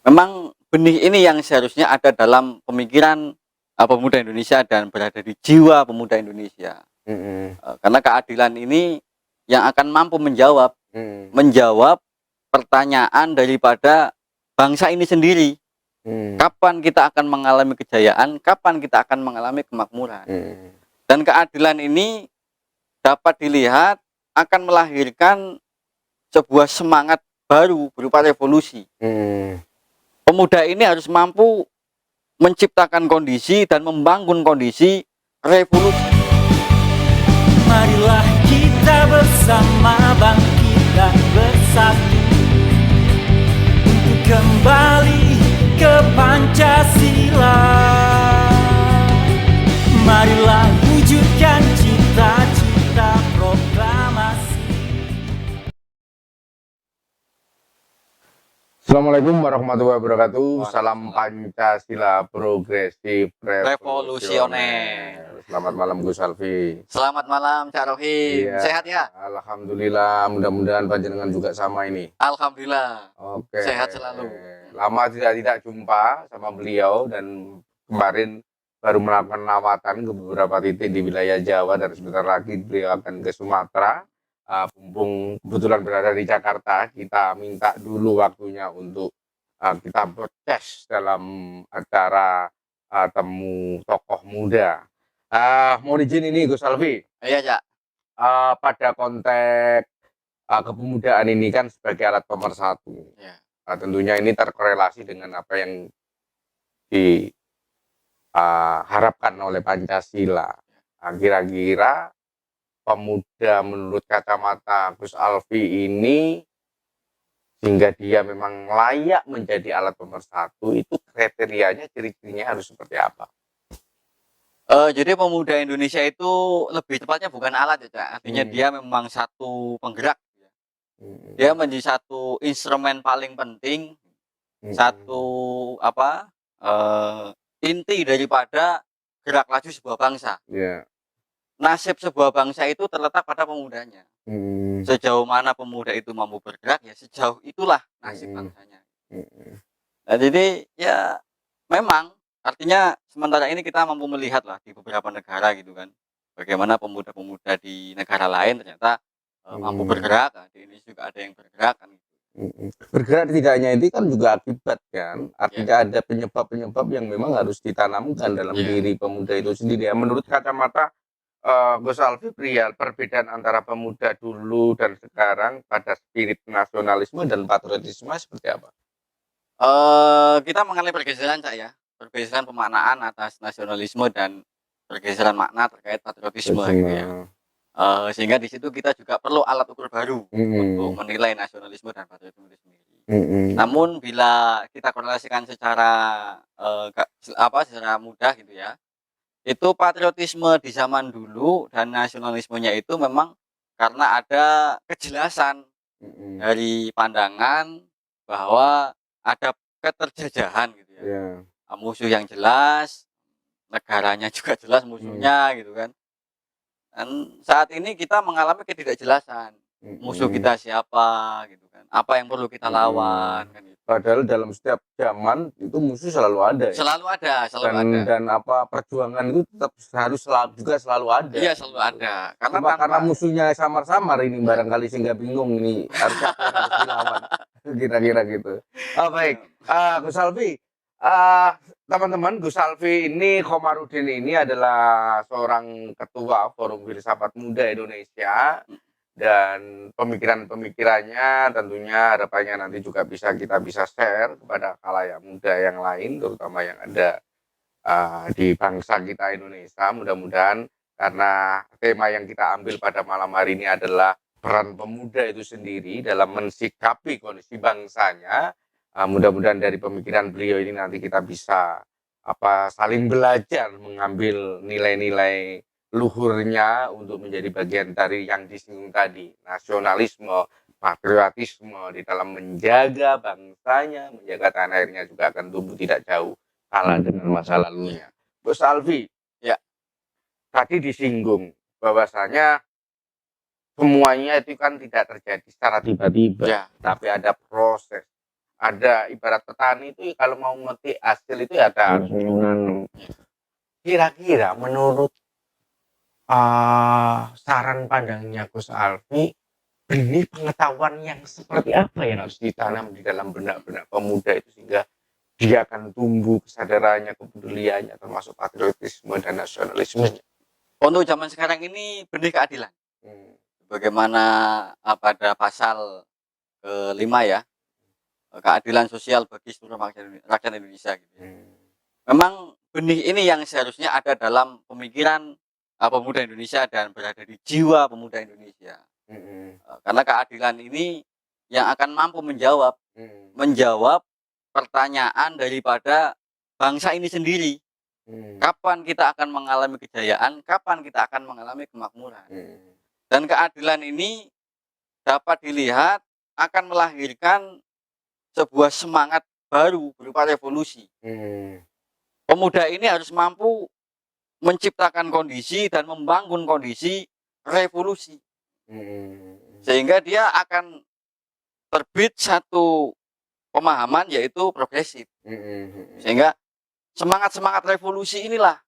Memang benih ini yang seharusnya ada dalam pemikiran pemuda Indonesia dan berada di jiwa pemuda Indonesia. Mhm. Karena keadilan ini yang akan mampu menjawab Mhm. menjawab pertanyaan daripada bangsa ini sendiri. Mhm. Kapan kita akan mengalami kejayaan, kapan kita akan mengalami kemakmuran. Mhm. Dan keadilan ini dapat dilihat akan melahirkan sebuah semangat baru berupa revolusi. Mhm. Pemuda ini harus mampu menciptakan kondisi dan membangun kondisi revolusi. Marilah kita bersama bangkit dan bersatu untuk kembali ke Pancasila. Marilah wujudkan cita-cita proklamasi. Assalamualaikum warahmatullahi wabarakatuh. Salam Pancasila progresif revolusioner. Selamat malam Gus Alfi. Selamat malam Cak Rohim. Iya. Sehat ya? Alhamdulillah, mudah-mudahan panjenengan juga sama ini. Alhamdulillah. Oke. Sehat selalu. Lama tidak jumpa sama beliau dan kemarin baru melakukan lawatan ke beberapa titik di wilayah Jawa dan sebentar lagi beliau akan ke Sumatera. Mumpung kebetulan berada di Jakarta, kita minta dulu waktunya untuk kita broadcast dalam acara temu tokoh muda. Mohon izin ini Gus Alfi, Iya, Cak. pada konteks kepemudaan ini kan sebagai alat pemersatu. Ya. Tentunya ini terkorelasi dengan apa yang diharapkan oleh Pancasila. Kira-kira pemuda menurut kacamata Gus Alfi ini sehingga dia memang layak menjadi alat pemersatu, itu kriterianya, ciri-cirinya harus seperti apa? Jadi pemuda Indonesia itu lebih tepatnya bukan alat ya, Cak. Artinya dia memang satu penggerak. Dia menjadi satu instrumen paling penting, satu inti daripada gerak laju sebuah bangsa. Yeah. Nasib sebuah bangsa itu terletak pada pemudanya. Sejauh mana pemuda itu mampu bergerak, ya sejauh itulah nasib bangsanya. Nah, jadi ya memang artinya sementara ini kita mampu melihat lah di beberapa negara gitu kan, bagaimana pemuda-pemuda di negara lain ternyata mampu bergerak. Nah, di Indonesia juga ada yang bergerak kan. Bergerak tidaknya itu kan juga akibat kan, artinya ada penyebab-penyebab yang memang harus ditanamkan dalam diri pemuda itu sendiri. Menurut kacamata Gus Alfi, perbedaan antara pemuda dulu dan sekarang pada spirit nasionalisme dan patriotisme seperti apa? Kita mengalami pergeseran, Cak, ya, pergeseran pemaknaan atas nasionalisme dan pergeseran makna terkait patriotisme gitu ya. Sehingga di situ kita juga perlu alat ukur baru untuk menilai nasionalisme dan patriotisme itu sendiri. Namun bila kita korelasikan secara secara mudah gitu ya, itu patriotisme di zaman dulu dan nasionalismenya itu memang karena ada kejelasan dari pandangan bahwa ada keterjajahan gitu ya. Musuh yang jelas, negaranya juga jelas musuhnya gitu kan. Dan saat ini kita mengalami ketidakjelasan. Musuh kita siapa gitu kan. Apa yang perlu kita lawan kan gitu. Padahal dalam setiap zaman itu musuh selalu ada. Selalu ada, Dan perjuangan itu tetap harus selalu ada. Iya, selalu ada. Karena musuhnya samar-samar ini barangkali sehingga bingung ini harus apa yang harus dilawan. Kira-kira gitu. Baik. Gus Alfi, teman-teman, Gus Alfi ini, Komarudin ini adalah seorang ketua Forum Filsafat Muda Indonesia. Dan pemikiran-pemikirannya tentunya harapannya nanti juga kita bisa share kepada khalayak muda yang lain, terutama yang ada di bangsa kita Indonesia. Mudah-mudahan karena tema yang kita ambil pada malam hari ini adalah peran pemuda itu sendiri dalam mensikapi kondisi bangsanya. Mudah-mudahan dari pemikiran beliau ini nanti kita bisa saling belajar mengambil nilai-nilai luhurnya untuk menjadi bagian dari yang disinggung tadi, nasionalisme, patriotisme di dalam menjaga bangsanya, menjaga tanah airnya juga akan tumbuh tidak jauh kalah dengan masa lalunya. Gus Alfi, ya, tadi disinggung bahwasanya semuanya itu kan tidak terjadi secara tiba-tiba, tapi ada proses. ada ibarat petani itu kalau mau memetik hasil itu ya ada harus menanam. Kira-kira menurut saran pandangnya Gus Alfi, benih pengetahuan yang seperti apa yang harus ditanam di dalam benak-benak pemuda itu sehingga dia akan tumbuh kesadarannya, kepeduliannya, termasuk patriotisme dan nasionalisme. Untuk zaman sekarang ini benih keadilan. Bagaimana pada pasal ke-5 ya, keadilan sosial bagi seluruh rakyat Indonesia gitu. Memang benih ini yang seharusnya ada dalam pemikiran pemuda Indonesia dan berada di jiwa pemuda Indonesia. Karena keadilan ini yang akan mampu menjawab pertanyaan daripada bangsa ini sendiri. Kapan kita akan mengalami kejayaan, kapan kita akan mengalami kemakmuran. Dan keadilan ini dapat dilihat akan melahirkan sebuah semangat baru berupa revolusi. Pemuda ini harus mampu menciptakan kondisi dan membangun kondisi revolusi. Sehingga dia akan terbit satu pemahaman yaitu progresif. Sehingga semangat-semangat revolusi inilah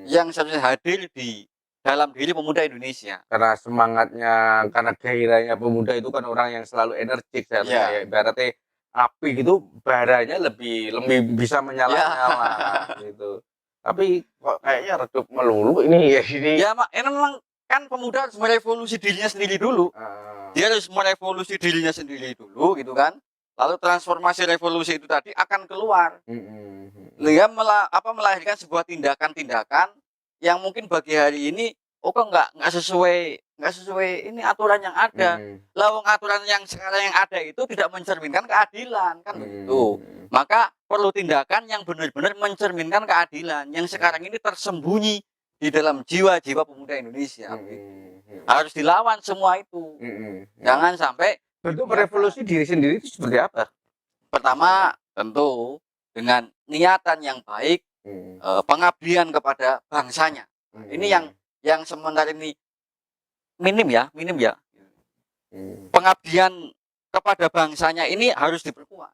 yang seharusnya hadir di dalam diri pemuda Indonesia. Karena semangatnya, karena gairahnya pemuda itu kan orang yang selalu energik, ya. Ibaratnya api gitu baranya lebih bisa menyala-nyala gitu. Tapi kok kayaknya redup melulu ini. Ya memang kan pemuda harus merevolusi dirinya sendiri dulu. Dia harus merevolusi dirinya sendiri dulu gitu kan. Lalu transformasi revolusi itu tadi akan keluar. Dia melahirkan sebuah tindakan-tindakan yang mungkin bagi hari ini kok nggak sesuai ini aturan yang ada. Lawang aturan yang sekarang yang ada itu tidak mencerminkan keadilan kan begitu. Maka perlu tindakan yang benar-benar mencerminkan keadilan yang sekarang ini tersembunyi di dalam jiwa-jiwa pemuda Indonesia. Harus dilawan semua itu. Jangan sampai bentuk revolusi diri sendiri itu seperti apa? Pertama tentu dengan niatan yang baik, pengabdian kepada bangsanya. Ini yang sementara ini minim ya. Pengabdian kepada bangsanya ini harus diperkuat.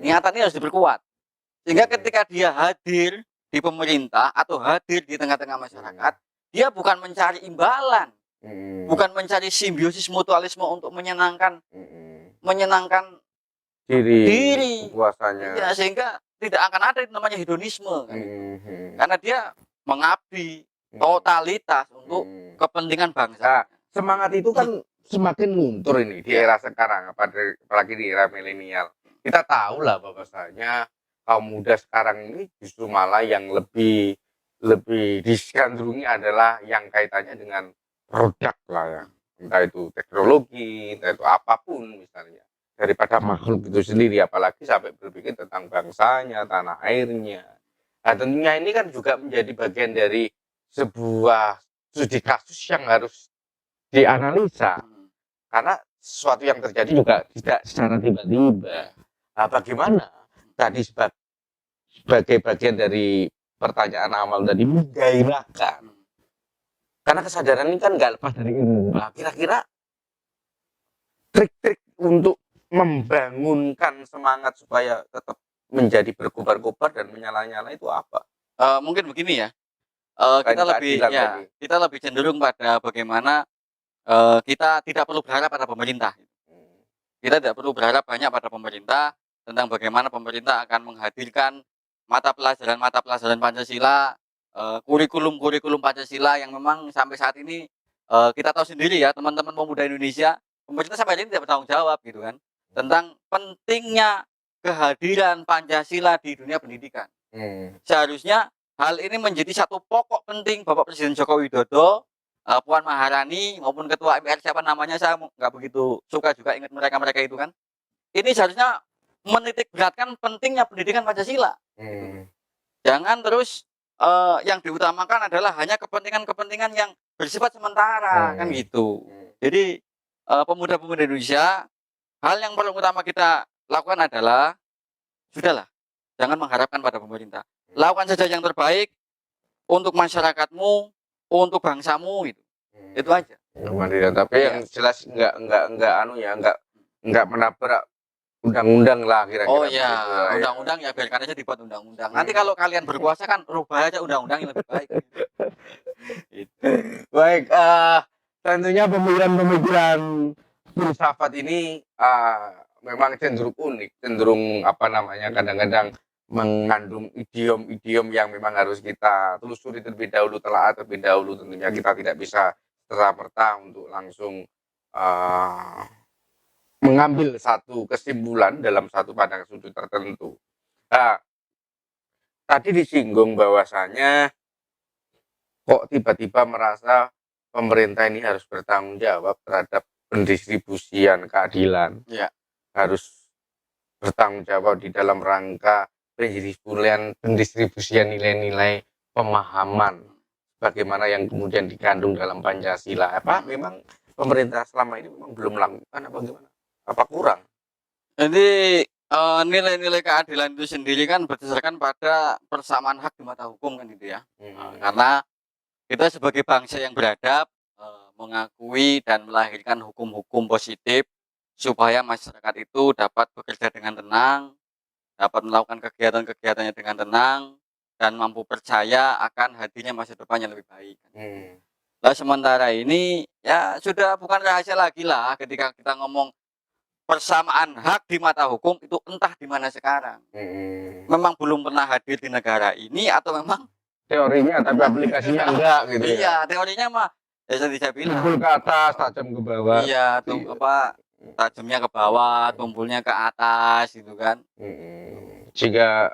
Niatannya harus diperkuat. Sehingga ketika dia hadir di pemerintah atau hadir di tengah-tengah masyarakat, dia bukan mencari imbalan, bukan mencari simbiosis mutualisme untuk menyenangkan diri puasanya. Ya, sehingga tidak akan ada namanya hedonisme. Karena dia mengabdi totalitas untuk kepentingan bangsa. Semangat itu kan semakin luntur ini di era sekarang, apalagi di era milenial. Kita tahu lah bahwasanya kaum muda sekarang ini justru malah yang lebih digandrungi adalah yang kaitannya dengan produk lah ya, entah itu teknologi, entah itu apapun misalnya, daripada makhluk itu sendiri, apalagi sampai berpikir tentang bangsanya, tanah airnya. Nah tentunya ini kan juga menjadi bagian dari sebuah studi kasus yang harus dianalisa, karena sesuatu yang terjadi juga tidak secara tiba-tiba. Nah bagaimana tadi sebagai bagian dari pertanyaan awal tadi menggairahkan, karena kesadaran ini kan nggak lepas dari ilmu. Nah, kira-kira trik-trik untuk membangunkan semangat supaya tetap menjadi berkobar-kobar dan menyala-nyala itu apa? Mungkin begini ya, kita lebih cenderung pada bagaimana kita tidak perlu berharap pada pemerintah. Kita tidak perlu berharap banyak pada pemerintah tentang bagaimana pemerintah akan menghadirkan mata pelajaran Pancasila, kurikulum Pancasila yang memang sampai saat ini kita tahu sendiri ya teman-teman pemuda Indonesia, pemerintah sampai ini tidak bertanggung jawab gitu kan tentang pentingnya kehadiran Pancasila di dunia pendidikan. Seharusnya hal ini menjadi satu pokok penting Bapak Presiden Joko Widodo, Puan Maharani maupun Ketua MPR siapa namanya saya nggak begitu suka juga ingat mereka itu kan. Ini seharusnya menitik beratkan pentingnya pendidikan Pancasila. Jangan terus yang diutamakan adalah hanya kepentingan-kepentingan yang bersifat sementara kan gitu. Jadi pemuda-pemuda Indonesia, hal yang paling utama kita lakukan adalah sudahlah, jangan mengharapkan pada pemerintah. Lakukan saja yang terbaik untuk masyarakatmu, untuk bangsamu itu. Itu aja. Tapi yang jelas enggak menabrak undang-undang lah kira-kira. Oh begitu ya, lah ya. undang-undang ya biarkan aja dibuat undang-undang. Nanti kalau kalian berkuasa kan rubah aja undang-undang yang lebih baik. Itu. Baik, tentunya pemikiran-pemikiran filsafat ini memang cenderung unik, cenderung apa namanya kadang-kadang mengandung idiom-idiom yang memang harus kita telusuri terlebih dahulu, telaah terlebih dahulu. Tentunya kita tidak bisa serta-merta untuk langsung uh, mengambil satu kesimpulan dalam satu pandang sudut tertentu. Nah, tadi disinggung bahwasanya kok tiba-tiba merasa pemerintah ini harus bertanggung jawab terhadap pendistribusian keadilan, Ya. harus bertanggung jawab di dalam rangka pendistribusian nilai-nilai pemahaman bagaimana yang kemudian dikandung dalam Pancasila. Apa memang pemerintah selama ini memang belum melakukan apa gimana? Apa kurang? Jadi nilai-nilai keadilan itu sendiri kan berdasarkan pada persamaan hak di mata hukum kan gitu ya. Karena kita sebagai bangsa yang beradab mengakui dan melahirkan hukum-hukum positif supaya masyarakat itu dapat bekerja dengan tenang, dapat melakukan kegiatan-kegiatannya dengan tenang, dan mampu percaya akan hadirnya masa depan yang lebih baik. Nah, sementara ini ya sudah bukan rahasia lagi lah ketika kita ngomong persamaan hak di mata hukum itu entah di mana sekarang. Memang belum pernah hadir di negara ini atau memang Teorinya tapi aplikasinya enggak gitu ya. iya, teorinya mah ya tadi saya bilang. Tumpul ke atas, tajam ke bawah. Iya, tajamnya ke bawah, tumpulnya ke atas gitu kan. Sehingga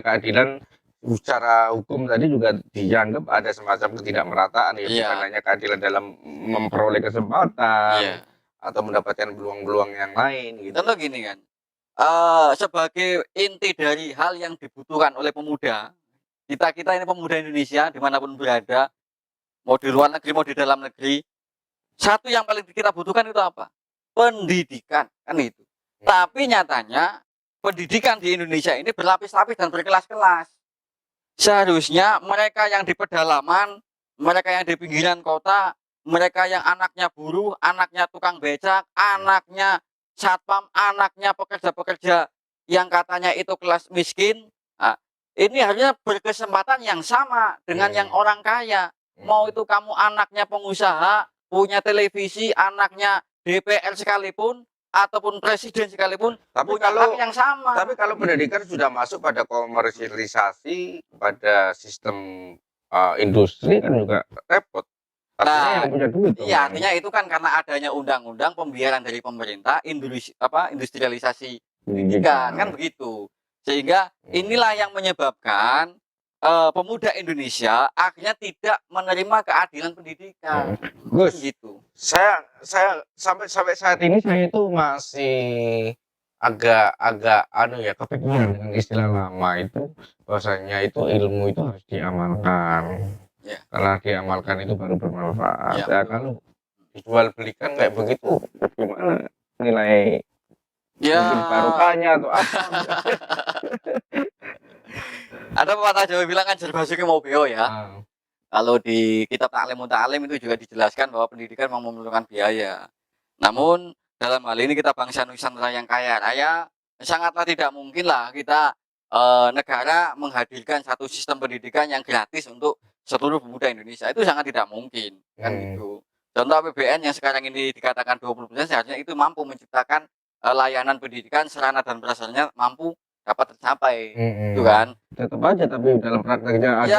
keadilan secara hukum tadi juga dianggap ada semacam ketidakmerataan ya, Iya. bukan hanya keadilan dalam memperoleh kesempatan Iya. atau mendapatkan peluang-peluang yang lain gitu. Contoh gini kan. Sebagai inti dari hal yang dibutuhkan oleh pemuda, kita ini pemuda Indonesia dimanapun berada, mau di luar negeri mau di dalam negeri, satu yang paling kita butuhkan itu apa? Pendidikan kan itu. Tapi nyatanya pendidikan di Indonesia ini berlapis-lapis dan berkelas-kelas. Seharusnya mereka yang di pedalaman, mereka yang di pinggiran kota, mereka yang anaknya buruh, anaknya tukang becak, anaknya satpam, anaknya pekerja-pekerja yang katanya itu kelas miskin, ini harusnya berkesempatan yang sama dengan yang orang kaya. Mau itu kamu anaknya pengusaha, punya televisi, anaknya DPR sekalipun, ataupun presiden sekalipun, Tapi punya hak yang sama. Tapi kalau pendidikan sudah masuk pada komersialisasi, pada sistem industri kan juga repot. Artinya yang punya duit. Iya, artinya itu kan karena adanya undang-undang pembiaran dari pemerintah, industrialisasi pendidikan kan begitu. Sehingga inilah yang menyebabkan pemuda Indonesia akhirnya tidak menerima keadilan pendidikan. Gus, gitu. Saya sampai saat ini saya itu masih agak kepikiran dengan istilah lama itu, bahwasanya itu ilmu itu harus diamalkan. Ya. Kalau diamalkan itu baru bermanfaat. Ya, kalau dijual belikan kayak begitu, gimana nilai mungkin barokahnya atau apa? Ada pepatah Jawa bilang kan jerbasuke mau beo ya. Kalau di kitab Ta'lim Muta'alim itu juga dijelaskan bahwa pendidikan memang memerlukan biaya. Namun dalam hal ini kita bangsa Nusantara yang kaya raya, sangatlah tidak mungkin lah kita negara menghadirkan satu sistem pendidikan yang gratis untuk seluruh pemuda Indonesia. Itu sangat tidak mungkin kan gitu. Contoh APBN yang sekarang ini dikatakan 20%, seharusnya itu mampu menciptakan layanan pendidikan, sarana dan prasarana mampu dapat tercapai. Itu kan. Tetap aja tapi dalam prakteknya ada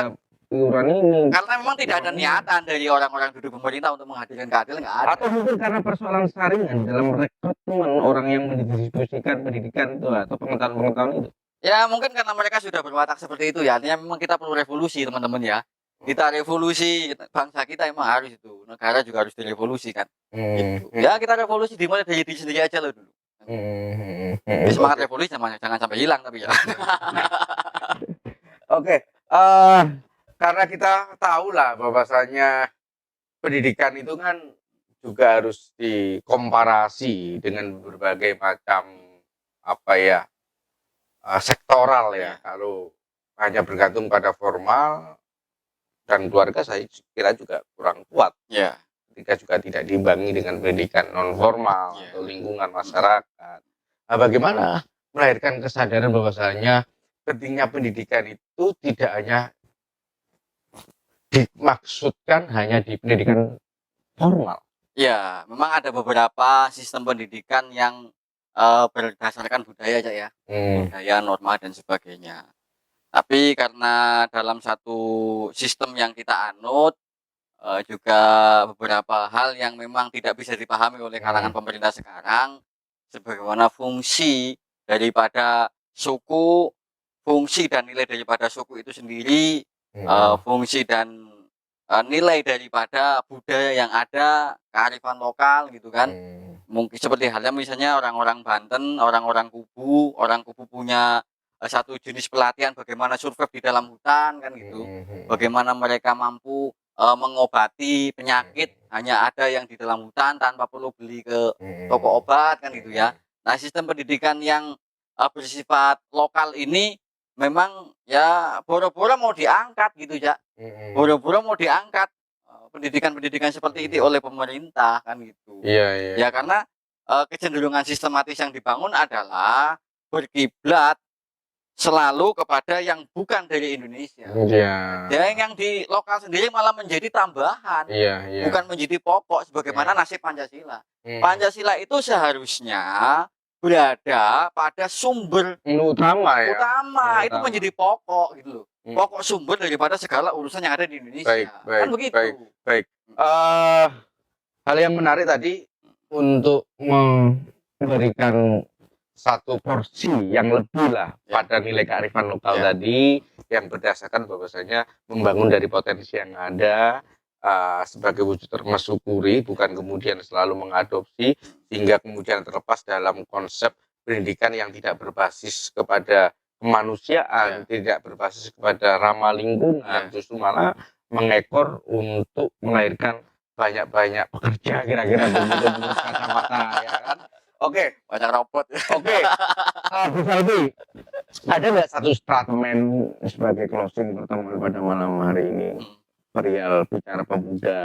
iuran ini. Karena memang tidak ada niatan dari orang-orang duduk pemerintah untuk menghadirkan keadilan, nggak ada. Atau mungkin karena persoalan saringan dalam rekrutmen orang yang mendistribusikan pendidikan itu atau pengetahuan itu. Ya mungkin karena mereka sudah berwatak seperti itu ya. Artinya memang kita perlu revolusi teman-teman ya. Kita revolusi bangsa kita emang harus itu. Negara juga harus direvolusi kan. Gitu. Ya kita revolusi dimulai dari diri sendiri aja loh dulu. Semangat revolusi jangan sampai hilang tapi ya. Oke. Karena kita tahu lah bahwasanya pendidikan itu kan juga harus dikomparasi dengan berbagai macam sektoral ya. Kalau hanya bergantung pada formal dan keluarga, saya kira juga kurang kuat. Ya. Ketika juga tidak diimbangi dengan pendidikan non formal atau lingkungan masyarakat. Nah, bagaimana melahirkan kesadaran bahwasanya pentingnya pendidikan itu tidak hanya dimaksudkan hanya di pendidikan formal. Ya, memang ada beberapa sistem pendidikan yang berdasarkan budaya Cak ya, budaya, norma dan sebagainya. Tapi karena dalam satu sistem yang kita anut juga beberapa hal yang memang tidak bisa dipahami oleh kalangan pemerintah sekarang, sebagaimana fungsi daripada suku, fungsi dan nilai daripada suku itu sendiri, fungsi dan nilai daripada budaya yang ada, kearifan lokal gitu kan. Mungkin seperti halnya misalnya orang-orang Banten, orang-orang orang Kubu punya satu jenis pelatihan bagaimana survive di dalam hutan kan gitu. Bagaimana mereka mampu mengobati penyakit hanya ada yang di dalam hutan tanpa perlu beli ke toko obat kan gitu ya. Nah, sistem pendidikan yang bersifat lokal ini memang ya boro-boro mau diangkat gitu ya. Boro-boro mau diangkat pendidikan-pendidikan seperti itu oleh pemerintah kan gitu. Iya. Ya karena kecenderungan sistematis yang dibangun adalah berkiblat selalu kepada yang bukan dari Indonesia. Iya. Dan yang di lokal sendiri malah menjadi tambahan, Iya. bukan menjadi pokok sebagaimana nasib Pancasila. Pancasila itu seharusnya berada pada sumber utama ya. Itu menjadi pokok gitu loh. Pokok sumber daripada segala urusan yang ada di Indonesia. Kan begitu. Baik. Hal yang menarik tadi untuk memberikan satu porsi yang lebih lah pada nilai kearifan lokal tadi yang berdasarkan bahwasanya membangun dari potensi yang ada sebagai wujud termasyukuri, bukan kemudian selalu mengadopsi hingga kemudian terlepas dalam konsep pendidikan yang tidak berbasis kepada kemanusiaan, tidak berbasis kepada ramah lingkungan, justru malah mengekor untuk melahirkan banyak-banyak pekerja kira-kira begitu menurut kacamata ya kan. Oke, banyak robot. Oke, Gus Albi, ada nggak satu statement sebagai closing pertemuan pada malam hari ini perihal bicara pemuda,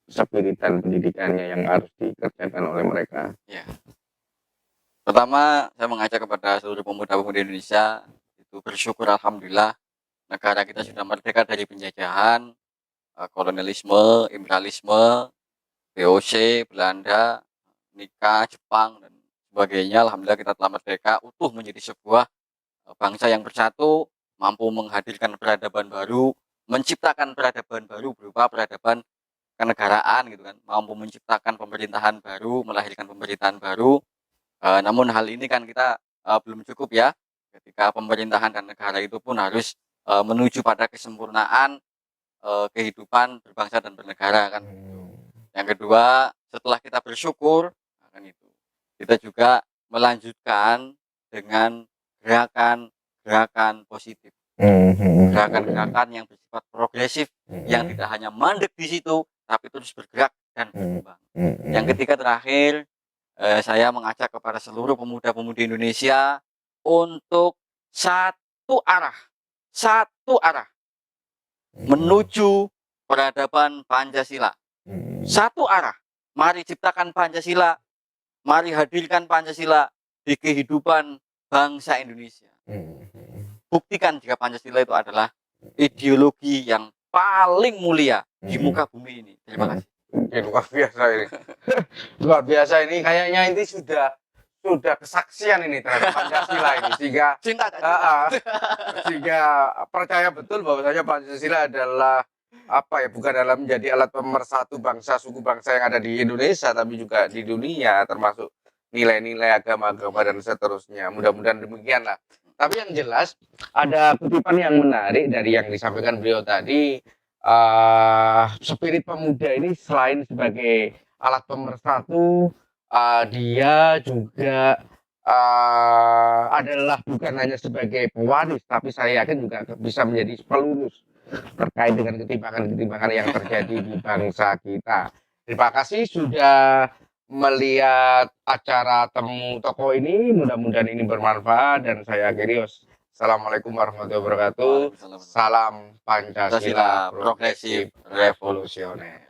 spiritan pendidikannya yang harus dikerjakan oleh mereka? Ya. Pertama, saya mengajak kepada seluruh pemuda-pemudi Indonesia itu bersyukur alhamdulillah negara kita sudah merdeka dari penjajahan, kolonialisme, imperialisme, VOC, Belanda, nikah, Jepang dan sebagainya. Alhamdulillah kita telah merdeka utuh menjadi sebuah bangsa yang bersatu, mampu menghadirkan peradaban baru, menciptakan peradaban baru berupa peradaban kenegaraan gitu kan, mampu menciptakan pemerintahan baru, melahirkan pemerintahan baru. Namun hal ini kan kita belum cukup ya, ketika pemerintahan dan negara itu pun harus menuju pada kesempurnaan kehidupan berbangsa dan bernegara kan. Yang kedua, setelah kita bersyukur kan itu, kita juga melanjutkan dengan gerakan-gerakan positif, gerakan-gerakan yang bersifat progresif, yang tidak hanya mandek di situ, tapi terus bergerak dan berkembang. Yang ketiga terakhir, saya mengajak kepada seluruh pemuda-pemudi Indonesia untuk satu arah menuju peradaban Pancasila. Satu arah. Mari ciptakan Pancasila, mari hadirkan Pancasila di kehidupan bangsa Indonesia. Buktikan jika Pancasila itu adalah ideologi yang paling mulia di muka bumi ini. Terima kasih. Luar biasa ini. Luar biasa ini, kayaknya ini sudah kesaksian ini terhadap Pancasila ini, sehingga sehingga percaya betul bahwasanya Pancasila adalah bukan dalam menjadi alat pemersatu bangsa, suku bangsa yang ada di Indonesia, tapi juga di dunia, termasuk nilai-nilai agama-agama dan seterusnya. Mudah-mudahan demikian lah. Tapi yang jelas ada kutipan yang menarik dari yang disampaikan beliau tadi. Spirit pemuda ini selain sebagai alat pemersatu, dia juga adalah bukan hanya sebagai pewaris, tapi saya yakin juga bisa menjadi pelurus terkait dengan ketimpangan-ketimpangan yang terjadi di bangsa kita. Terima kasih sudah melihat acara temu tokoh ini, mudah-mudahan ini bermanfaat dan saya akhiri. Assalamualaikum warahmatullahi wabarakatuh. Salam Pancasila progresif revolusioner.